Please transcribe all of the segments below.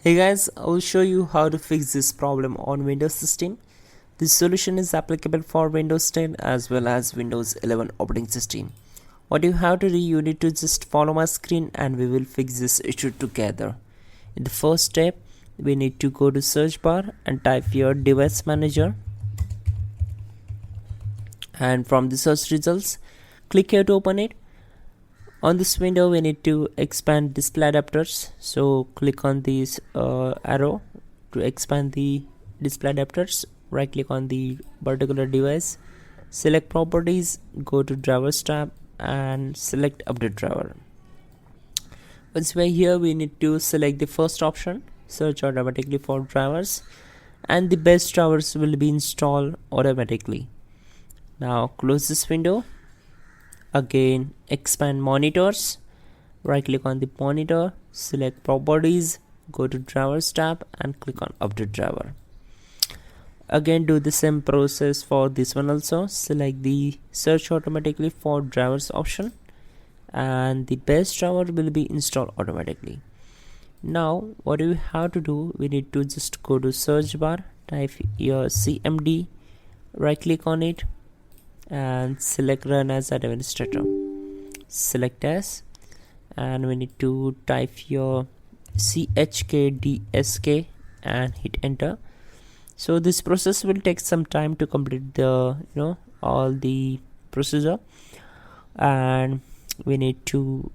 Hey guys, I will show you how to fix this problem on Windows system. This solution is applicable for Windows 10 as well as Windows 11 operating system. What you have to do, you need to just follow my screen and we will fix this issue together. In the first step, we need to go to search bar and type your device manager. And from the search results, click here to open it. On this window we need to expand display adapters, so click on this arrow to expand the display adapters. Right click on the particular device, select properties, go to drivers tab and select update driver. Once we're here, we need to select the first option, search automatically for drivers, and the best drivers will be installed automatically. Now close this window. Again, expand monitors, right click on the monitor, select properties, go to drivers tab and click on update driver. Again, do the same process for this one also. Select the search automatically for drivers option and the best driver will be installed automatically. Now what we have to do, we need to just go to search bar, type your CMD, right click on it and select run as administrator. Select as, and we need to type your chkdsk and hit enter. So this process will take some time to complete the all the procedure, and we need to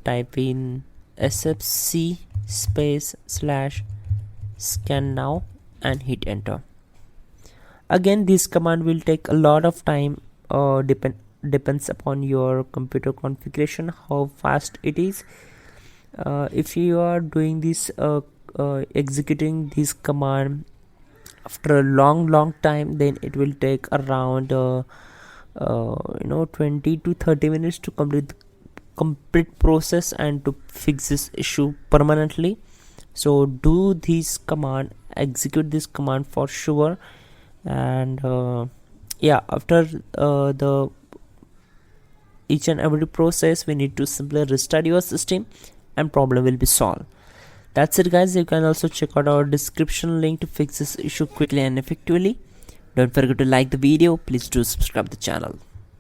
type in sfc space / scan now and hit enter. Again, this command will take a lot of time. Depends upon your computer configuration how fast it is. If you are doing this executing this command after a long time, then it will take around 20 to 30 minutes to complete process and to fix this issue permanently. So do this command, execute this command for sure. And after the each and every process, we need to simply restart your system and problem will be solved. That's it guys. You can also check out our description link to fix this issue quickly and effectively. Don't forget to like the video. Please do subscribe the channel.